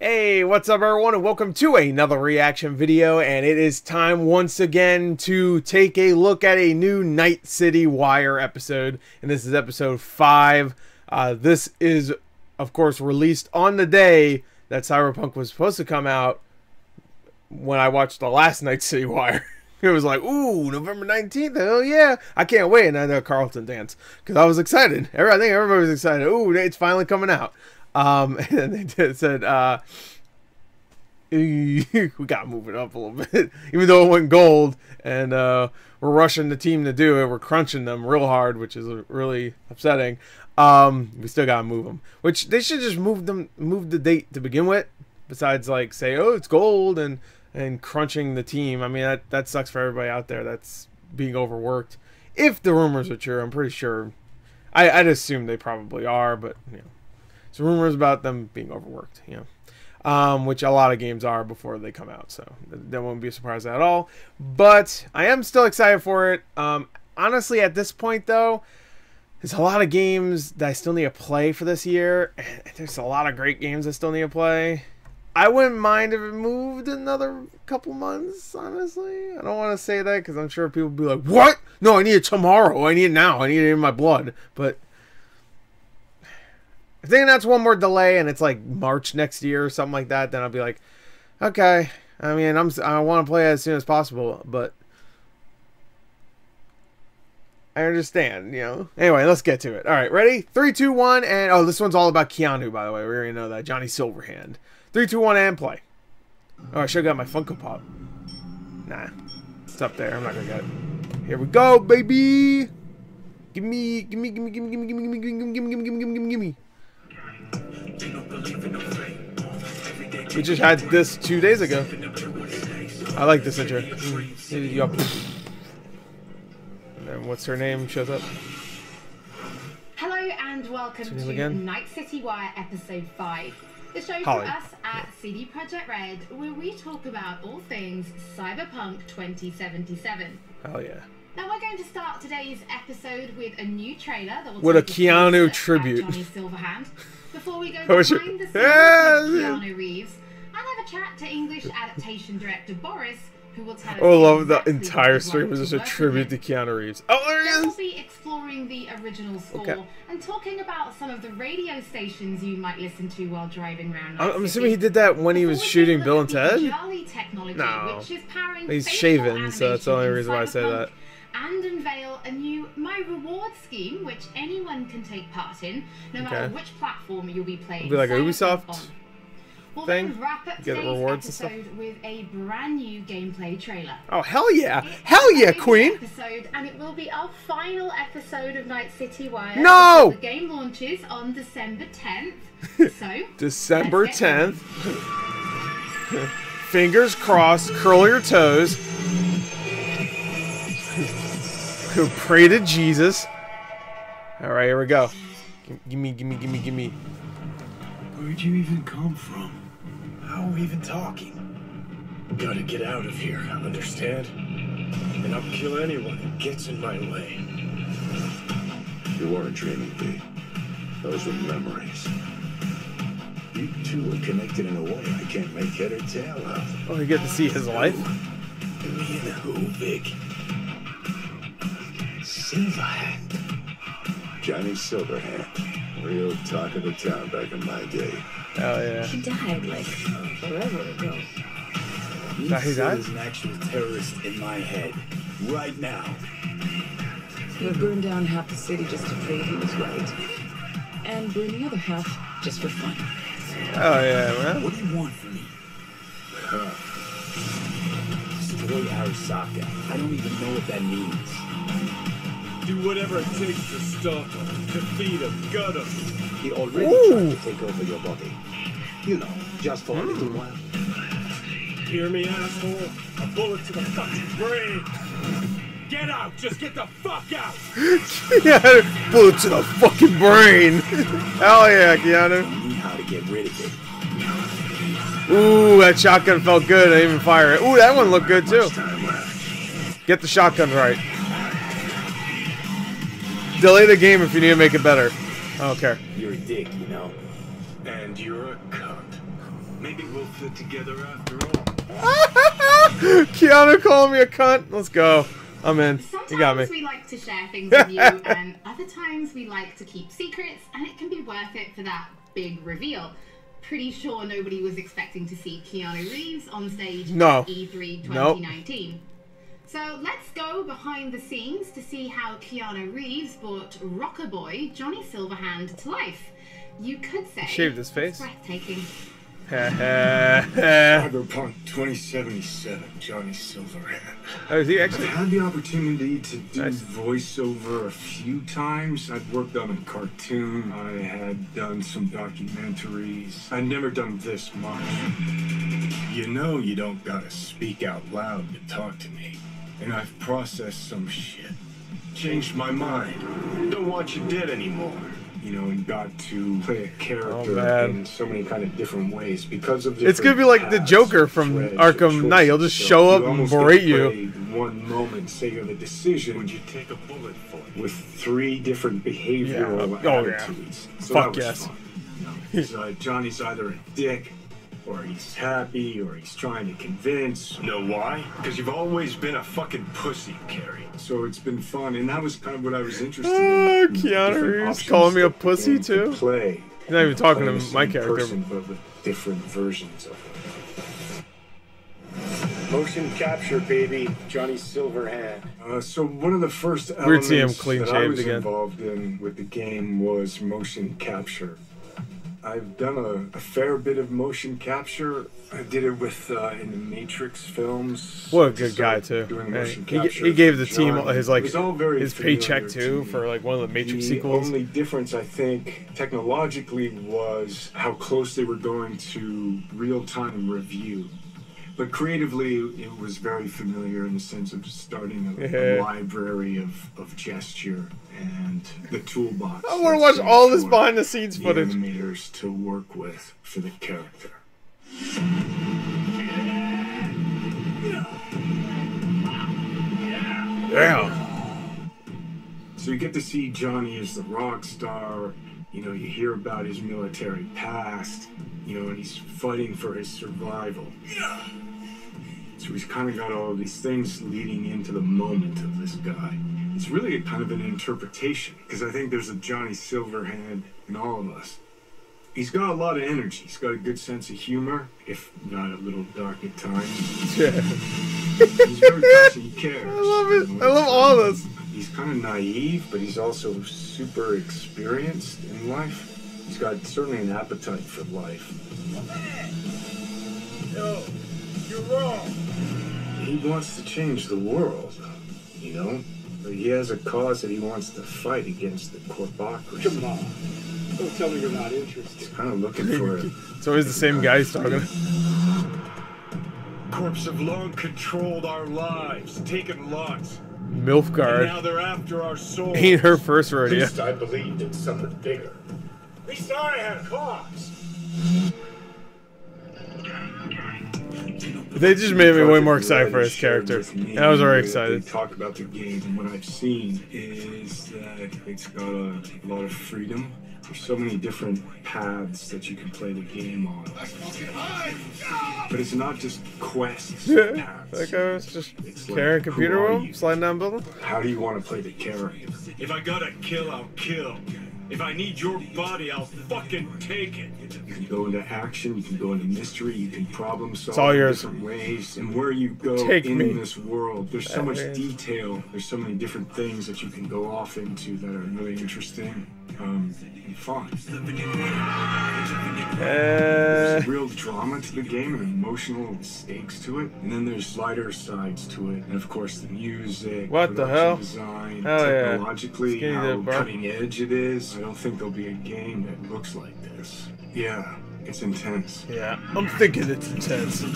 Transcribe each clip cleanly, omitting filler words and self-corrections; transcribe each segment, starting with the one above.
Hey, what's up everyone, and welcome to another reaction video. And it is time once again to take a look at a new Night City Wire episode, and this is episode 5. This is of course released on the day that Cyberpunk was supposed to come out. When I watched the last Night City Wire, it was like, ooh, November 19th, hell yeah, I can't wait. And I did a Carlton dance because I was excited. I think everybody was excited. Ooh, it's finally coming out. And they said, we gotta move it up a little bit, even though it went gold, and we're rushing the team to do it. We're crunching them real hard, which is really upsetting. We still gotta move them, which they should just move the date to begin with. Besides, like, say, oh, it's gold and crunching the team. I mean, that sucks for everybody out there that's being overworked. If the rumors are true, I'm pretty sure. I'd assume they probably are, but you know. So rumors about them being overworked, you know, which a lot of games are before they come out, so that won't be a surprise at all. But I am still excited for it. Honestly, at this point, though, there's a lot of games that I still need to play for this year. There's a lot of great games I still need to play. I wouldn't mind if it moved another couple months, honestly. I don't want to say that because I'm sure people will be like, what? No, I need it tomorrow. I need it now. I need it in my blood. But I think that's one more delay and it's like March next year or something like that, then I'll be like, okay. I mean, I want to play it as soon as possible, but I understand, you know. Anyway, let's get to it. All right, ready? 3, 2, 1, and oh, this one's all about Keanu, by the way. We already know that. Johnny Silverhand. 3, 2, 1, and play. Oh, I should have got my Funko Pop. Nah, it's up there. I'm not gonna get it. Here we go, baby. Gimme. We just had this 2 days ago. I like this intro. And then what's her name shows up? Hello and welcome to Night City Wire episode 5. The show for us at CD Projekt Red, where we talk about all things Cyberpunk 2077. Hell yeah. Now we're going to start today's episode with a new trailer that will with a Keanu tribute. Johnny Silverhand. Before we go behind the scenes with Keanu Reeves and have a chat to English adaptation director Boris, who will tell us. Oh, I love the entire stream was just a tribute to Keanu Reeves. Oh, there he is! We'll be exploring the original score and talking about some of the radio stations you might listen to while driving around. I'm assuming he did that when he was shooting Bill and Ted? No. He's shaven, so that's the only reason why I say that. And unveil a new My Reward scheme, which anyone can take part in, no matter which platform you'll be playing. It'll be like a Ubisoft We'll thing. Then wrap up Get rewards and stuff with a brand new gameplay trailer. Oh hell yeah! Hell yeah, Queen! And it will be our final episode of Night City Wire. No! The game launches on December 10th. So December 10th. Fingers crossed. Curl your toes. Pray to Jesus. Alright, here we go. Gimme. Where'd you even come from? How are we even talking? Gotta get out of here, understand? And I'll kill anyone who gets in my way. You weren't dreaming, B. Those were memories. You two are connected in a way I can't make head or tail of. Oh, you get to see his life? Me and who, Vic? Silverhand. Johnny Silverhand. Real talk of the town back in my day. Oh yeah. He died like forever ago. He died? There's an actual terrorist in my head right now. He burned down half the city just to prove he was right, and burned the other half just for fun. Oh yeah, man. What do you want from me? Destroy Arasaka. I don't even know what that means. Do whatever it takes to stop him, defeat him, gut him. He already tried to take over your body. You know, just for a little while. Hear me, asshole? A bullet to the fucking brain. Get out! Just get the fuck out! Yeah, bullet to the fucking brain. Hell yeah, Keanu. You knew how to get rid of it. Ooh, that shotgun felt good. I didn't even fire it. Ooh, that one looked good too. Get the shotgun right. Delay the game if you need to make it better. I don't care. You're a dick, you know? And you're a cunt. Maybe still fit together after all. Keanu calling me a cunt. Let's go. I'm in. You got me. Sometimes we like to share things with you, and other times we like to keep secrets, and it can be worth it for that big reveal. Pretty sure nobody was expecting to see Keanu Reeves on stage at E3 2019. Nope. So let's go behind the scenes to see how Keanu Reeves brought rocker boy Johnny Silverhand to life. You could say shaved his face. Breathtaking. Cyberpunk 2077, Johnny Silverhand. Oh, is he actually? I've had the opportunity to do voiceover a few times. I'd worked on a cartoon. I had done some documentaries. I'd never done this much. You know you don't gotta speak out loud to talk to me. And I've processed some shit. Changed my mind. Don't want you dead anymore. You know, and got to play a character in so many kind of different ways because of it's gonna be like the Joker from Arkham Knight. He'll just show up and berate you. One moment, say you have a decision, would you take a bullet for it? With 3 different behavioral attitudes. So fuck yes. Fun. You know, Johnny's either a dick, or he's happy, or he's trying to convince. Know why? Because you've always been a fucking pussy, Carrie. So it's been fun, and that was kind of what I was interested in. Keanu Reeves calling me a pussy too? Play. He's not even talking to my character. Person, but with different versions of it. Motion capture, baby. Johnny Silverhand. So one of the first elements that I was involved in with the game was motion capture. I've done a fair bit of motion capture. I did it with in the Matrix films. What a good guy too. He gave the team his his paycheck too for like one of the Matrix sequels. The only difference I think technologically was how close they were going to real-time review. But creatively, it was very familiar in the sense of just starting a library of gesture and the toolbox. I want to watch all this behind-the-scenes footage. Animators to work with for the character. Yeah. So you get to see Johnny as the rock star. You know, you hear about his military past. You know, and he's fighting for his survival. So he's kind of got all of these things leading into the moment of this guy. It's really a kind of an interpretation, because I think there's a Johnny Silverhand in all of us. He's got a lot of energy. He's got a good sense of humor, if not a little dark at times. Yeah. He's very passionate. He cares. I love it. I love all of this. He's kind of naive, but he's also super experienced in life. He's got certainly an appetite for life. No, you're wrong. He wants to change the world, you know? But he has a cause that he wants to fight against the corpocracy. Come on. Don't tell me you're not interested. He's kind of looking for it. It's always the same guy talking. Corps have long controlled our lives, taken lots. Milfgard. Now they're after our souls. Ain't her first rodeo. At least I believed in something bigger. At least I had a cause. They just made me way more excited for his character. And I was already excited. They talk about the game, and what I've seen is that it's got a lot of freedom. There's so many different paths that you can play the game on. But it's not just quests. That guy was just carrying a computer room, sliding down building. How do you want to play the character? If I gotta kill, I'll kill. If I need your body, I'll fucking take it. You can go into action, you can go into mystery, you can problem solve in different ways. And where you go in this world, there's so much detail. There's so many different things that you can go off into that are really interesting and fun. There's real drama to the game and emotional stakes to it. And then there's lighter sides to it. And of course the music, what the hell? Design, technologically, how cutting edge it is. I don't think there'll be a game that looks like this. Yeah, it's intense. Yeah, I'm thinking it's intense. I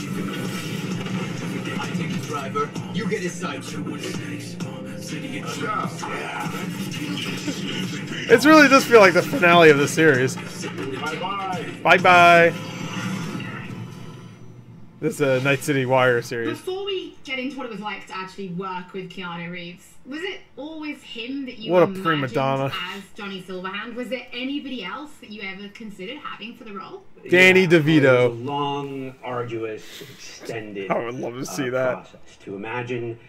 take the driver, you get his side shoot. It really does feel like the finale of the series. Bye-bye. Bye-bye. This is a Night City Wire series. Before we get into what it was like to actually work with Keanu Reeves. Was it always him that you what a imagined prima donna as Johnny Silverhand? Was there anybody else that you ever considered having for the role? Danny DeVito. It was a long, arduous, extended I would love to see that process to imagine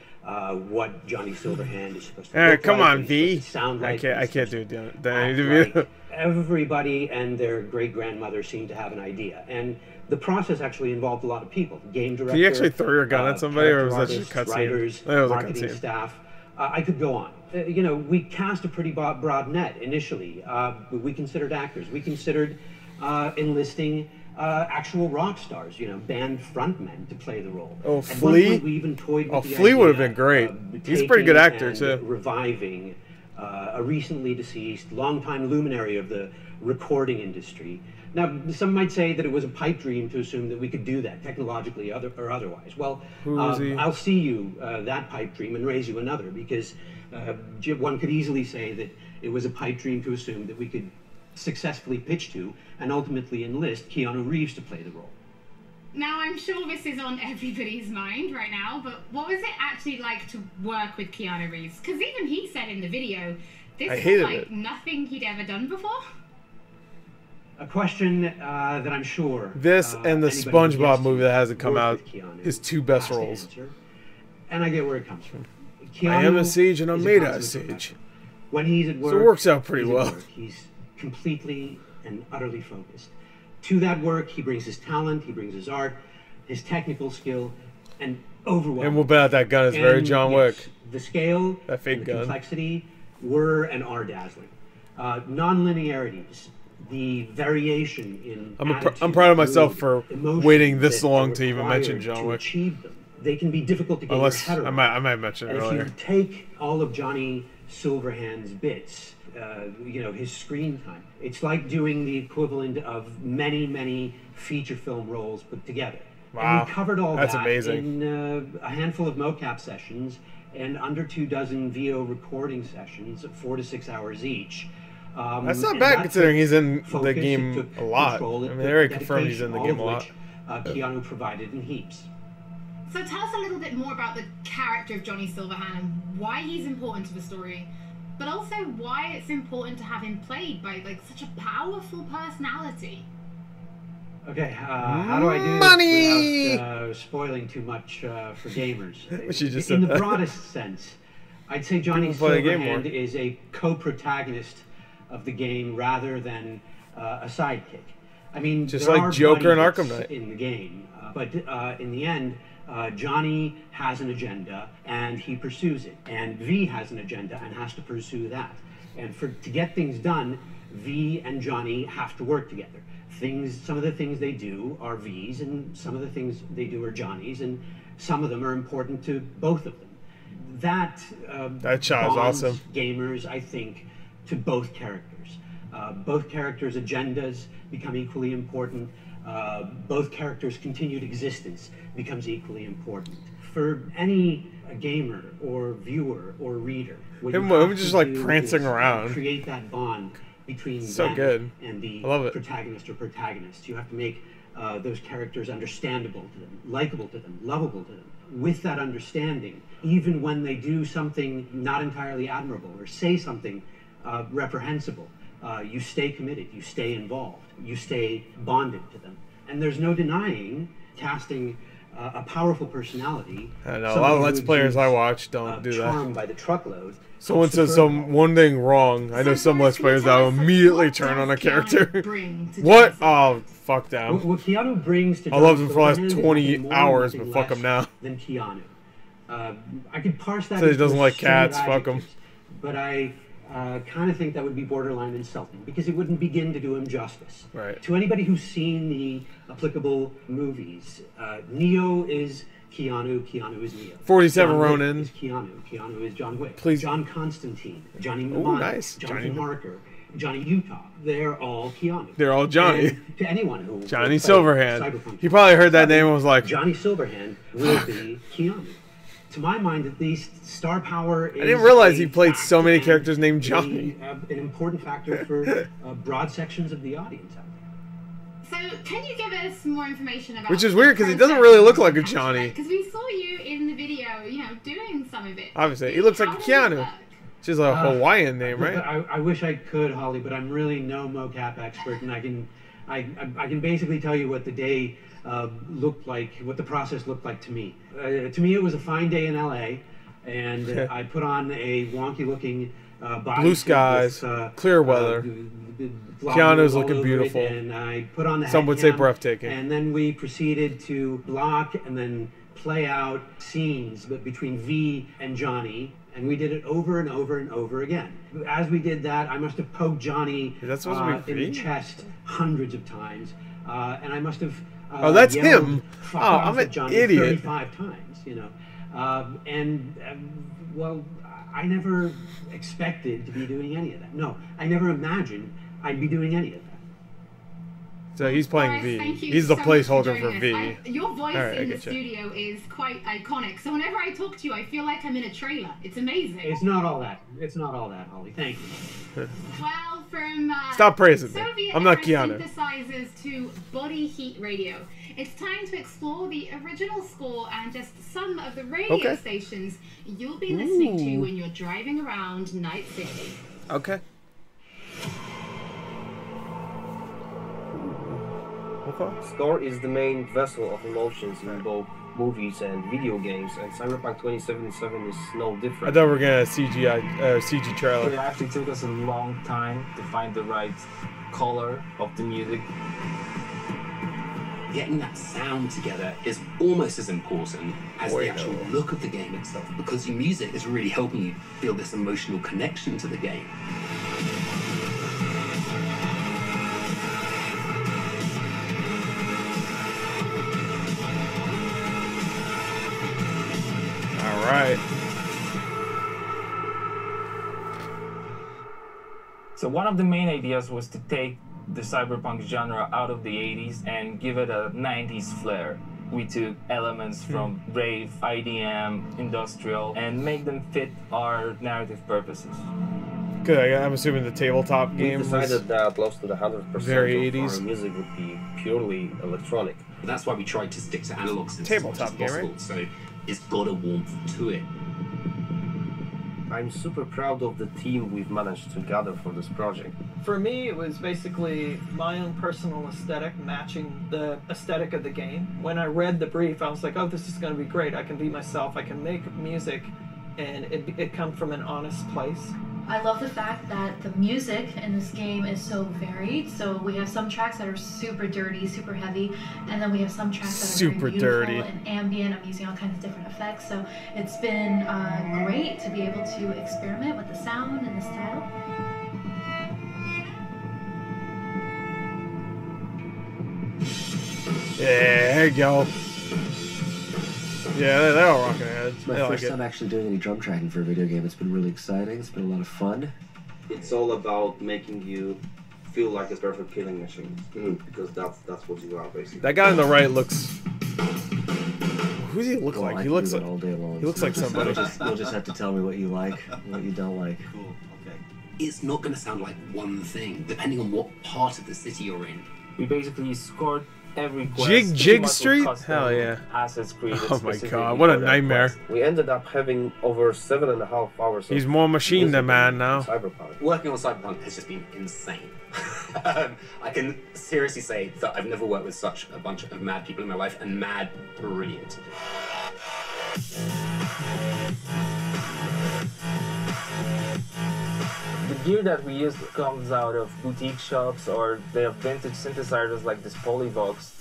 what Johnny Silverhand is supposed to All right, look come like, on, V. Sound like, I can't do Danny act DeVito. like. Everybody and their great-grandmother seemed to have an idea, and the process actually involved a lot of people. Game director. Can you actually throw your gun at somebody, or was that just a cutscene? Writers, That was a marketing cutscene. staff. I could go on. You know, we cast a pretty broad net initially. We considered actors. We considered enlisting actual rock stars, you know, band frontmen to play the role. Oh, At one Flea? point, we even toyed with the Flea would have idea been great. of He's a pretty good taking actor, and too. Reviving a recently deceased, longtime luminary of the recording industry. Now, some might say that it was a pipe dream to assume that we could do that technologically or otherwise. Well, I'll see you that pipe dream and raise you another, because one could easily say that it was a pipe dream to assume that we could successfully pitch to and ultimately enlist Keanu Reeves to play the role. Now, I'm sure this is on everybody's mind right now, but what was it actually like to work with Keanu Reeves? Because even he said in the video, this was like nothing he'd ever done before. A question that I'm sure this and the SpongeBob movie that hasn't come out, his two best roles. Answer, and I get where it comes from. I am a sage and I'm made out of sage. When he's at work, so it works out pretty well. He's completely and utterly focused. To that work, he brings his talent, he brings his art, his technical skill, and overwhelming. And we'll bet that gun is very John Wick. The scale, that fake and the gun, complexity were and are dazzling. Non-linearities, the variation in I'm proud of myself for waiting this long to even mention John Wick. Achieve them. They can be difficult to get Unless your head around. I might mention it earlier. If you take all of Johnny Silverhand's bits, you know, his screen time, it's like doing the equivalent of many feature film roles put together. Wow, and we covered all that's that amazing. in a handful of mocap sessions and under 24 VO recording sessions of 4 to 6 hours each. That's not bad considering he's in the game a lot. I mean, they already confirmed he's in the game a lot. Keanu provided in heaps. So tell us a little bit more about the character of Johnny Silverhand and why he's important to the story, but also why it's important to have him played by like such a powerful personality. Okay, how do I do this without spoiling too much for gamers? She just in the broadest sense, I'd say Johnny Silverhand is a co-protagonist of the game rather than a sidekick. I mean, just there like are Joker and Arkham Knight in the game, but in the end, Johnny has an agenda and he pursues it, and V has an agenda and has to pursue that. And to get things done, V and Johnny have to work together. Some of the things they do are V's, and some of the things they do are Johnny's, and some of them are important to both of them. That shot is awesome. Gamers, I think, to both characters. Both characters' agendas become equally important. Both characters' continued existence becomes equally important. For any gamer or viewer or reader, him just like prancing around, create that bond between them and the protagonist or protagonists. You have to make those characters understandable to them, likable to them, lovable to them. With that understanding, even when they do something not entirely admirable or say something reprehensible, you stay committed, you stay involved, you stay bonded to them. And there's no denying casting a powerful personality. I know, a lot of Let's Players I watch don't do that. By the truckload. Someone says one thing wrong. I know some Let's Players that will immediately turn on a character. What? Oh, fuck them. What Keanu brings to I loved him for the last 20 hours, but fuck him now. Than Keanu. I could parse that. So he doesn't like cats, fuck him. But I kind of think that would be borderline insulting, because it wouldn't begin to do him justice. Right. To anybody who's seen the applicable movies, Neo is Keanu, Keanu is Neo. 47 Ronin is Keanu, Keanu is John Wick. Please. John Constantine, Johnny Mnemonic, nice. Jonathan Harker, Johnny Utah. They're all Keanu. They're all Johnny. And to anyone who Johnny Silverhand. Cyberpunk, He probably heard that name and was like, Johnny Silverhand will be Keanu. To my mind, at least, star power is I didn't realize he played so many characters named Johnny. An important factor for broad sections of the audience out there. So, can you give us more information about? Which is weird because he doesn't really look like a Johnny. Because we saw you in the video, you know, doing some of it. Obviously, he looks like Keanu. Which is a Hawaiian name, right? I wish I could, Holly, but I'm really no mocap expert, and I can basically tell you what the day looked like, what the process looked like to me. To me, it was a fine day in LA, and I put on a wonky-looking blue skies, clear weather. Keanu's looking beautiful. And I put on the Some would say breathtaking. And then we proceeded to block and then play out scenes between V and Johnny. And we did it over and over and over again. As we did that, I must have poked Johnny in the chest hundreds of times. And I must have oh, that's him. Oh, I'm an idiot. 35 times, you know. Well, I never expected to be doing any of that. No, I never imagined I'd be doing any of that. So he's playing V. He's the placeholder for V. Your voice in the studio is quite iconic. So whenever I talk to you, I feel like I'm in a trailer. It's amazing. It's not all that. It's not all that, Holly. Thank you. Well, from stop praising me. Soviet I'm not Keanu. Synthesizers to body heat radio. It's time to explore the original score and just some of the radio stations you'll be listening to when you're driving around Night City. Okay. Score is the main vessel of emotions in both movies and video games, and Cyberpunk 2077 is no different. I thought we were gonna CG trailer. It actually took us a long time to find the right color of the music. Getting that sound together is almost as important as the actual look of the game itself, because your music is really helping you feel this emotional connection to the game. Right. So one of the main ideas was to take the cyberpunk genre out of the 80s and give it a 90s flair. We took elements from rave, IDM, industrial, and make them fit our narrative purposes. Good. I'm assuming the tabletop game we decided that close to the 100% very of 80s. our music would be purely electronic. That's why we tried to stick to analog synths tabletop as much as possible. Right? So it's got a warmth to it. I'm super proud of the team we've managed to gather for this project. For me, it was basically my own personal aesthetic matching the aesthetic of the game. When I read the brief, I was like, oh, this is going to be great. I can be myself. I can make music, and it come from an honest place. I love the fact that the music in this game is so varied. So we have some tracks that are super dirty, super heavy, and then we have some tracks that are super very beautiful and ambient. I'm using all kinds of different effects. So it's been great to be able to experiment with the sound and the style. Yeah, there you go. Yeah, they're all rocking ahead. It's my first time actually doing any drum tracking for a video game. It's been really exciting. It's been a lot of fun. It's all about making you feel like a perfect killing machine, because that's what you are basically. That guy on the right looks. Who does he look like? He looks like all day long. He looks like somebody. You'll just have to tell me what you like, what you don't like. Cool. Okay. It's not going to sound like one thing, depending on what part of the city you're in. We basically scored every quest. Jig Street? Hell yeah. Assets created. Oh my god, what a nightmare. We ended up having over 7.5 hours. He's more machine than man now. Cyberpunk. Working on Cyberpunk has just been insane. I can seriously say that I've never worked with such a bunch of mad people in my life, and mad brilliant. The gear that we use comes out of boutique shops, or they have vintage synthesizers like this Polyvox.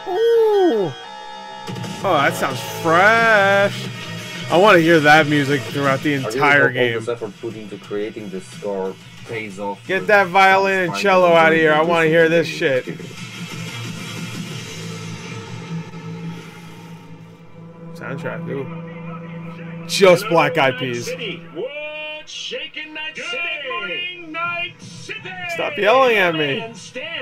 Ooh! Oh, that sounds fresh. I want to hear that music throughout the entire game. All this effort put into creating this score pays off. Get that violin and cello out of here. I want to hear this shit. Soundtrack, ooh. Just Black Eyed Peas. Stop yelling at me.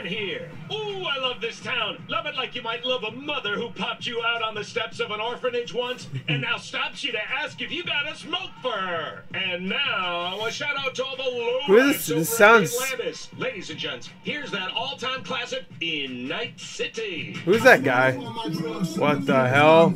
man here. Ooh, I love this town. Love it like you might love a mother who popped you out on the steps of an orphanage once and now stops you to ask if you got a smoke for her. And now, a shout out to all the lowlights over sounds... Atlantis. Ladies and gents, here's that all-time classic in Night City. Who's that guy? What the hell?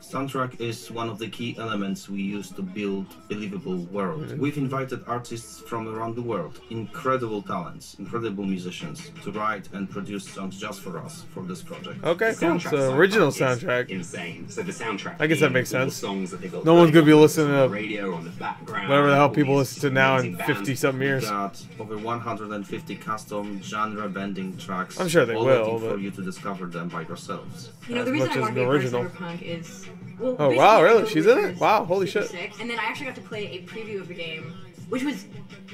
Soundtrack is one of the key elements we use to build believable world. We've invited artists from around the world, incredible talents, incredible musicians, to write and produce songs just for us for this project. Okay, cool. It's an original soundtrack. Insane. So the soundtrack. I guess that makes sense. Songs that they got no one's gonna be listening to radio or on the background. Whatever the hell people listen to now in 50-something years. We've got over 150 custom genre-bending tracks. I'm sure they will, for you to discover them by yourselves. You know, the reason I want to be a part of Cyberpunk is... Well, oh wow, really? She's in it? Wow, holy shit. And then I actually got to play a preview of the game, which was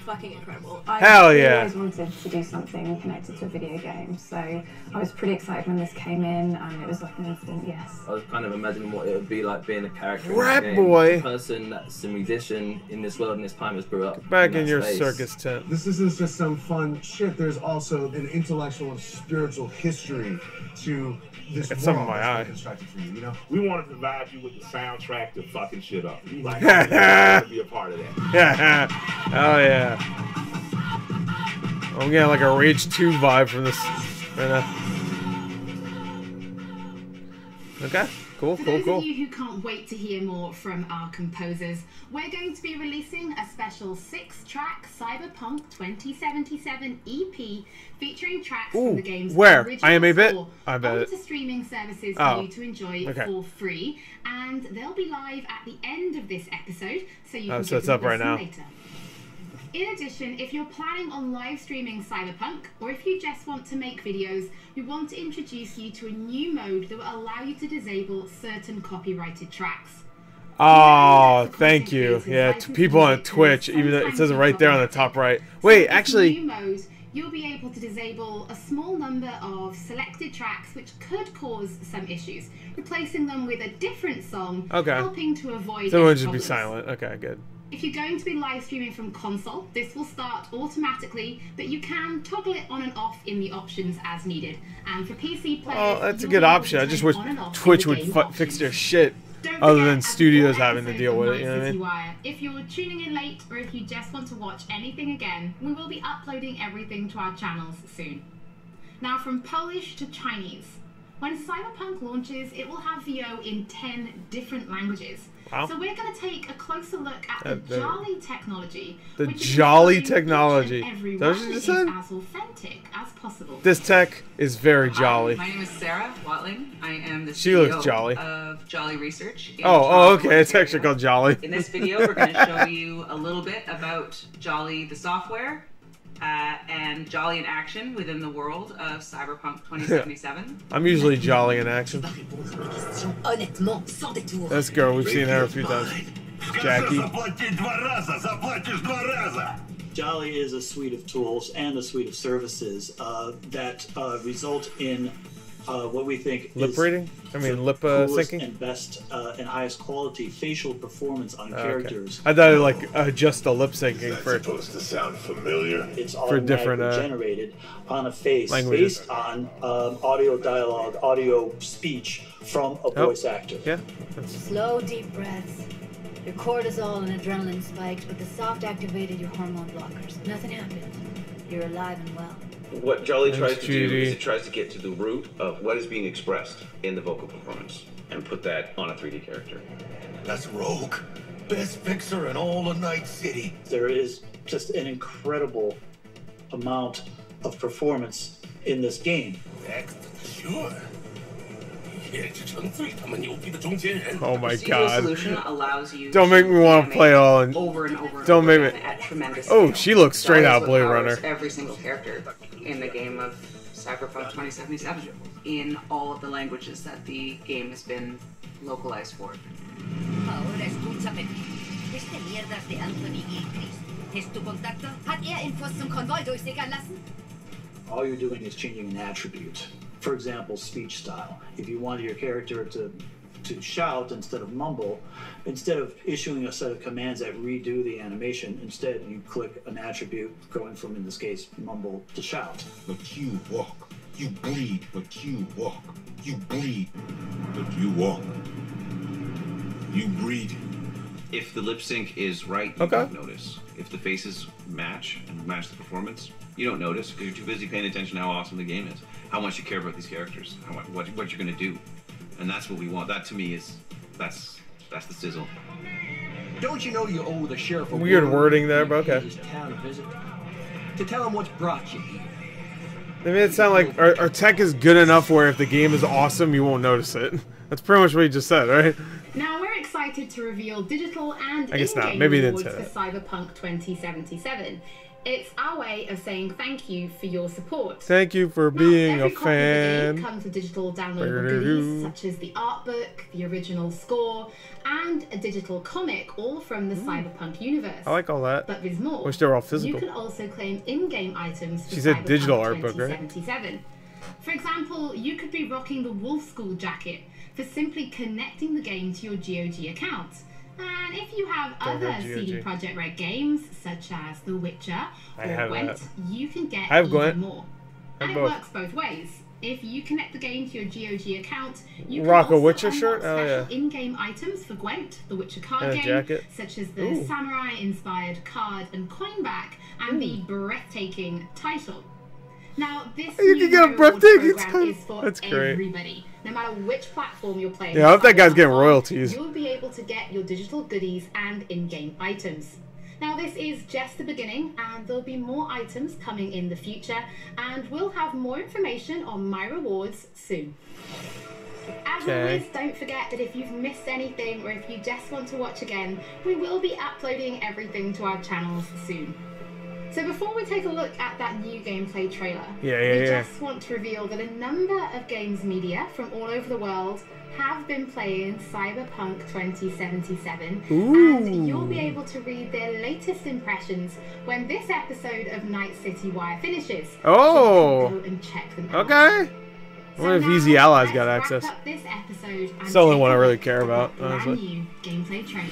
fucking incredible. Hell yeah. I always wanted to do something connected to a video game, so I was pretty excited when this came in, and it was like an instant yes. I was kind of imagining what it would be like being a character Rap in the game. boy. A person that's a musician in this world and this time has grew up. Get back in your space. circus tent. This isn't just some fun shit. There's also an intellectual and spiritual history to this Got some in world my that's eye. been constructed for you, you know? We want to provide you with the soundtrack to fucking shit up. We like to be a part of that. Yeah. Oh yeah. I'm getting like a Rage 2 vibe from this right now. Okay. Cool, For cool, those cool. of you who can't wait to hear more from our composers, we're going to be releasing a special 6-track Cyberpunk 2077 EP featuring tracks from the game's where? original I am a bit. score I bet onto it. streaming services Oh, for you to enjoy for free, and they'll be live at the end of this episode, so you can so give it's them up a right listen now. later. In addition, if you're planning on live streaming Cyberpunk, or if you just want to make videos, we want to introduce you to a new mode that will allow you to disable certain copyrighted tracks. Oh, thank you. Yeah, to people on Twitch, even though it says it right there on the top right. Wait, actually. In new mode, you'll be able to disable a small number of selected tracks which could cause some issues, replacing them with a different song, helping to avoid So it would any just be problems. silent. Okay, good. If you're going to be live streaming from console, this will start automatically, but you can toggle it on and off in the options as needed. And for PC players, Oh, that's a you'll good be able option. to I just turn wish on and off Twitch in the would game fix their shit, Don't other forget, than as studios full having to deal with it. You know what I Night mean? City Wire, if you're tuning in late, or if you just want to watch anything again, we will be uploading everything to our channels soon. Now, from Polish to Chinese. When Cyberpunk launches, it will have VO in 10 different languages. Wow. So we're going to take a closer look at the Jolly technology. The which is Jolly ensuring technology. each and every Is that what one you just is said? as authentic as possible. This tech is very jolly. My name is Sarah Watling. I am the She CEO looks jolly. of Jolly Research. in Oh, Toronto, okay. It's Ontario. actually called Jolly. In this video, we're going to show you a little bit about Jolly, the software, and Jolly in action within the world of Cyberpunk 2077. I'm usually jolly in action. This girl, we've seen her a few times. Jackie. Jolly is a suite of tools and a suite of services that result in what we think Lip is reading? I mean, lip coolest syncing? and best and highest quality facial performance on Okay. characters. I thought it like adjust the lip syncing for supposed to sound familiar. It's for different generated on a face languages. based on audio dialogue, audio speech from a voice actor. Yeah. Slow, deep breaths. Your cortisol and adrenaline spiked, but the soft activated your hormone blockers. Nothing happened. You're alive and well. What Jolly tries Thanks, to do Judy. is it tries to get to the root of what is being expressed in the vocal performance and put that on a 3D character. That's Rogue. Best fixer in all of Night City. There is just an incredible amount of performance in this game. Sure. Oh my Procedural god. solution allows you Don't make me want to play all and over and over. don't make again me. at tremendous Oh, scale. she looks straight That is out what Blade powers Runner. every single character in the game of Cyberpunk 2077 in all of the languages that the game has been localized for. Ahora escúchame. Este mierdas de Anthony Gilchrist. ¿Es tu contacto? Hat Infos zum Konvoi durchsickern lassen? All you're doing is changing an attribute. For example, speech style. If you wanted your character to to shout instead of mumble. Instead of issuing a set of commands that redo the animation, instead you click an attribute going from, in this case, mumble to shout. But you walk. You bleed, but you walk. You bleed, but you walk. You breathe. If the lip sync is right, you don't notice. If the faces match and match the performance, you don't notice because you're too busy paying attention to how awesome the game is, how much you care about these characters, what you're going to do, and that's what we want. That to me is that's the sizzle. Don't you know you owe the sheriff a weird wording there, but okay. His town a visit to tell him what's brought you here. I mean, it sounds like our tech is good enough where if the game is awesome, you won't notice it. That's pretty much what you just said, right? Now we're excited to reveal digital and I guess not. in-game Maybe you rewards didn't for say Cyberpunk 2077. It's our way of saying thank you for your support. Thank you for being a Every copy of the fan. game comes with digital downloadable goodies such as the art book, the original score, and a digital comic, all from the Cyberpunk universe. I like all that. But with more, Wish they were all physical. you can also claim in-game items for She said Cyberpunk digital art book, right? 2077. For example, you could be rocking the Wolf School jacket for simply connecting the game to your GOG account. And if you have other CD Projekt Red games, such as The Witcher or Gwent, you can get even more. And it works both ways. If you connect the game to your GOG account, you can rock a also Witcher unlock shirt? Oh, special yeah. in-game items for Gwent, the Witcher card And a game, jacket. such as the Ooh. samurai-inspired card and coin back, and the breathtaking title. Now, this You new can get a reward breathtaking program is for That's great. everybody, no matter which platform you're playing. Yeah, I hope that guy's getting on, royalties. You'll be able to get your digital goodies and in-game items. Now, this is just the beginning, and there'll be more items coming in the future, and we'll have more information on my rewards soon. As always, don't forget that if you've missed anything or if you just want to watch again, we will be uploading everything to our channels soon. So before we take a look at that new gameplay trailer, we just want to reveal that a number of games media from all over the world have been playing Cyberpunk 2077, and you'll be able to read their latest impressions when this episode of Night City Wire finishes. Oh! So go and check them out. Okay. I wonder if Easy Allies got access. Wrap up this episode and It's the only take one I a really look care at about, that brand honestly. new gameplay trailer.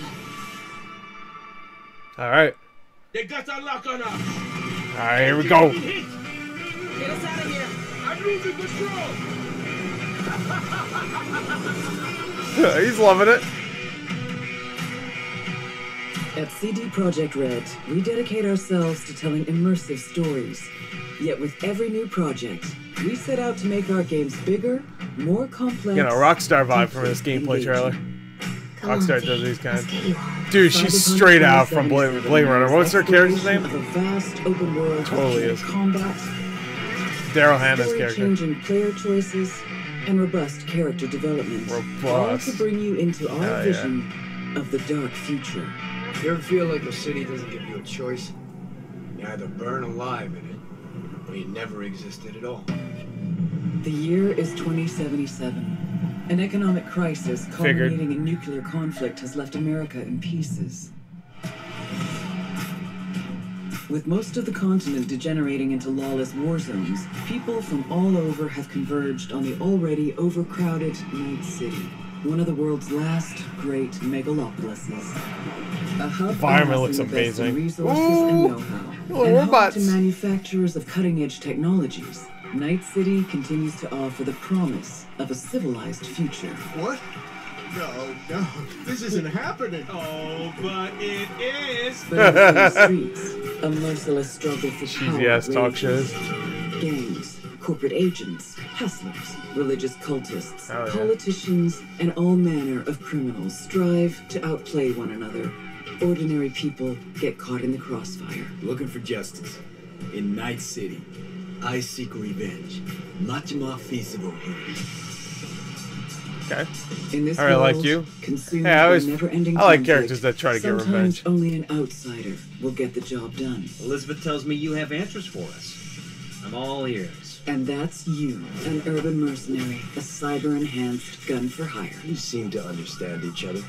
Alright. They got a lock on us. Alright, here we go. Get us out of here. I'm losing control. He's loving it. At CD Projekt Red, we dedicate ourselves to telling immersive stories. Yet with every new project, we set out to make our games bigger, more complex. Getting a Rockstar vibe from this gameplay trailer. Rockstar does these kind of. Dude, she's straight out from Blade Runner. What's her character's name? Vast open world Totally is. combat, Daryl Hannah's character. changing player choices, and robust character development. All to bring you into our Hell yeah. vision of the dark future. You ever feel like the city doesn't give you a choice? You either burn alive in it, or you never existed at all. The year is 2077. An economic crisis culminating in nuclear conflict has left America in pieces. With most of the continent degenerating into lawless war zones, people from all over have converged on the already overcrowded Night City, one of the world's last great megalopolises. A hub Environment looks amassing the best in amazing. resources and know-how, little and home robots. to manufacturers of cutting-edge technologies. Night City continues to offer the promise of a civilized future. What? No, this isn't happening. Oh, but it is. But on the streets, a merciless struggle for power Cheesy-ass talk rages. shows. Gangs, corporate agents, hustlers, religious cultists, Oh, yeah. politicians, and all manner of criminals strive to outplay one another. Ordinary people get caught in the crossfire. Looking for justice. In Night City, I seek revenge. Much more feasible here. Okay. In this Alright, I like world, you. consumed Hey, I by always- never-ending I like conflict, characters that try to get sometimes revenge. only an outsider will get the job done. Elizabeth tells me you have answers for us. I'm all ears. And that's you, an urban mercenary, a cyber-enhanced gun for hire. You seem to understand each other.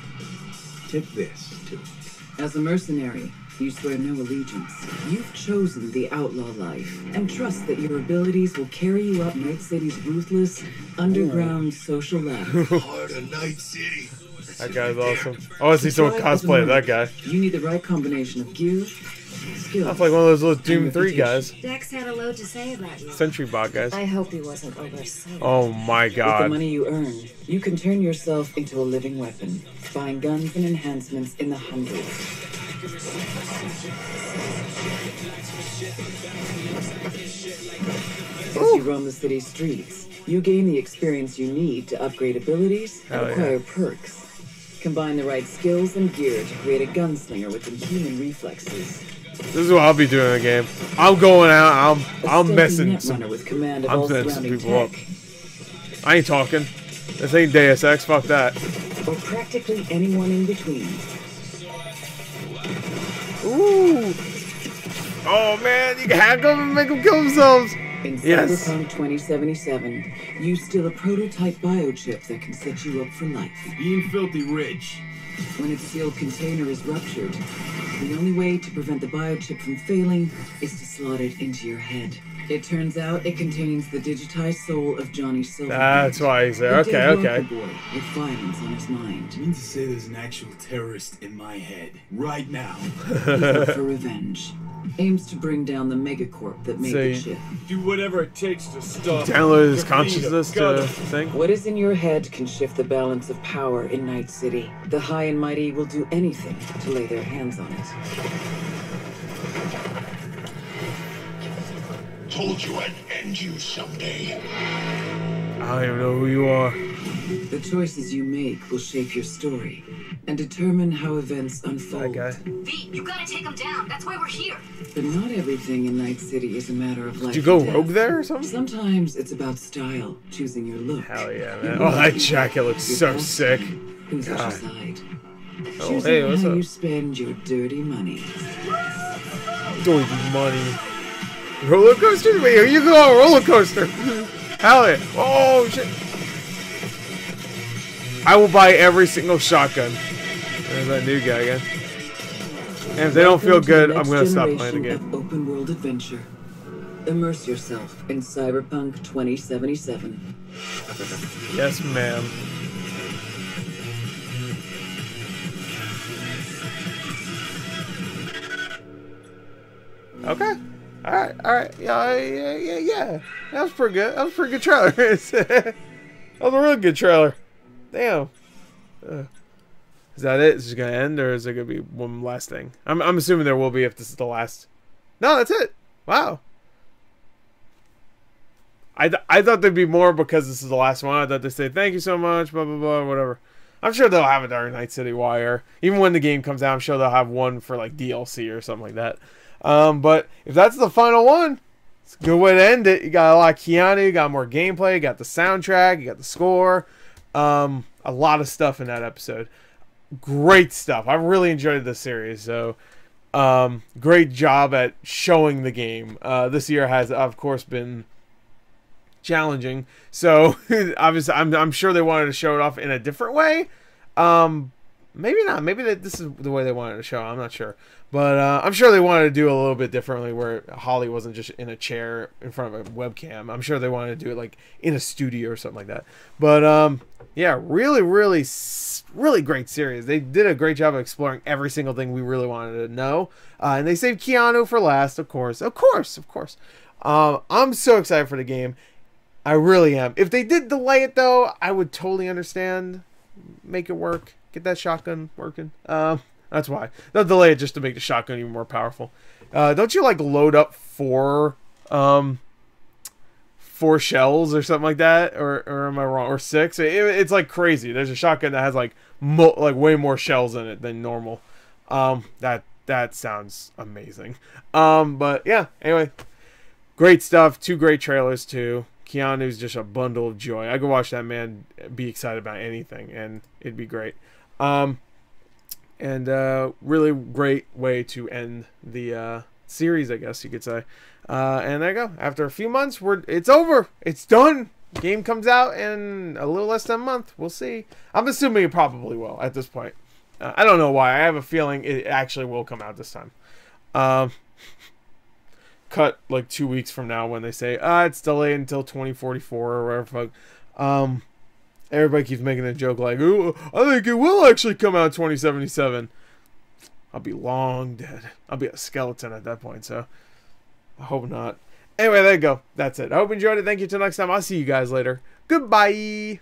Take this, too. As a mercenary, You swear no allegiance. You've chosen the outlaw life and trust that your abilities will carry you up Night City's ruthless, underground social ladder. Heart of Night City. That guy's awesome. I want to see someone cosplay that guy. You need the right combination of gear, skills. That's like one of those little Doom 3 guys. Dex had a load to say about you. Sentry bot guys. I hope he wasn't oversold. Oh my god. With the money you earn, you can turn yourself into a living weapon, buying guns and enhancements in the hundreds. As you roam the city streets, you gain the experience you need to upgrade abilities and acquire perks. Combine the right skills and gear to create a gunslinger with inhuman reflexes. This is what I'll be doing in the game. I'm going out. I'm messing some. I'm setting some people up. I ain't talking. This ain't Deus Ex. Fuck that. Or practically anyone in between. Ooh. Oh man, you can hack them and make them kill themselves. In Cyberpunk 2077, you steal a prototype biochip that can set you up for life. Being filthy rich. When its sealed container is ruptured, the only way to prevent the biochip from failing is to slot it into your head. It turns out it contains the digitized soul of Johnny Silver. That's why he's there. Okay, okay. Boy with violence on his mind. You mean to say there's an actual terrorist in my head right now? He's out for revenge. Aims to bring down the megacorp that made the chip. Do whatever it takes to stop. Download his consciousness to thing. What is in your head can shift the balance of power in Night City. The high and mighty will do anything to lay their hands on it. Told you I'd end you someday. I don't even know who you are. The choices you make will shape your story and determine how events unfold. V, you gotta take him down. That's why we're here. But not everything in Night City is a matter of life. Did you go and death. rogue there or something? Sometimes it's about style, choosing your look. Hell yeah, man. Oh, that jacket looks so sick. Who's at your God. side? Oh, Choosing hey, what's how up? you spend your dirty money. Dirty money. Roller coaster? Wait, here you go, roller coaster. Hell yeah. Oh, shit. I will buy every single shotgun. There's that new guy again. And if they don't feel good, I'm going to stop playing the game. Open world adventure. Immerse yourself in Cyberpunk 2077. Yes, ma'am. Okay. Alright. Yeah. That was pretty good. That was a pretty good trailer. That was a really good trailer. Damn. Is that it? Is it gonna end, or is there gonna be one last thing? I'm assuming there will be if this is the last. No, that's it. Wow. I thought there'd be more because this is the last one. I thought they'd say thank you so much, blah blah blah, whatever. I'm sure they'll have a Dark Knight City Wire. Even when the game comes out, I'm sure they'll have one for like DLC or something like that. But if that's the final one, it's a good way to end it. You got a lot of Keanu, you got more gameplay, you got the soundtrack, you got the score. A lot of stuff in that episode. Great stuff. I really enjoyed this series. So, great job at showing the game. This year has, of course, been challenging. So, obviously, I'm sure they wanted to show it off in a different way. Maybe not. Maybe this is the way they wanted to show it. I'm not sure. But I'm sure they wanted to do it a little bit differently where Holly wasn't just in a chair in front of a webcam. I'm sure they wanted to do it like in a studio or something like that. But yeah, really great series. They did a great job of exploring every single thing we really wanted to know. And they saved Keanu for last, of course. Of course. I'm so excited for the game. I really am. If they did delay it, though, I would totally understand. Make it work. Get that shotgun working. That's why. They'll delay it just to make the shotgun even more powerful. Don't you, like, load up four shells or something like that? Or am I wrong? Or 6? It's, like, crazy. There's a shotgun that has, like, way more shells in it than normal. That sounds amazing. But, yeah. Anyway. Great stuff. 2 great trailers, too. Keanu's just a bundle of joy. I could watch that man be excited about anything, and it'd be great. And really great way to end the series, I guess you could say. And there you go. After a few months, it's over. It's done. Game comes out in a little less than a month. We'll see. I'm assuming it probably will at this point. I don't know why. I have a feeling it actually will come out this time. Cut like 2 weeks from now when they say it's delayed until 2044 or whatever. Everybody keeps making a joke like, "Ooh, I think it will actually come out 2077." I'll be long dead. I'll be a skeleton at that point, so I hope not. Anyway, there you go. That's it. I hope you enjoyed it. Thank you. Till next time. I'll see you guys later. Goodbye.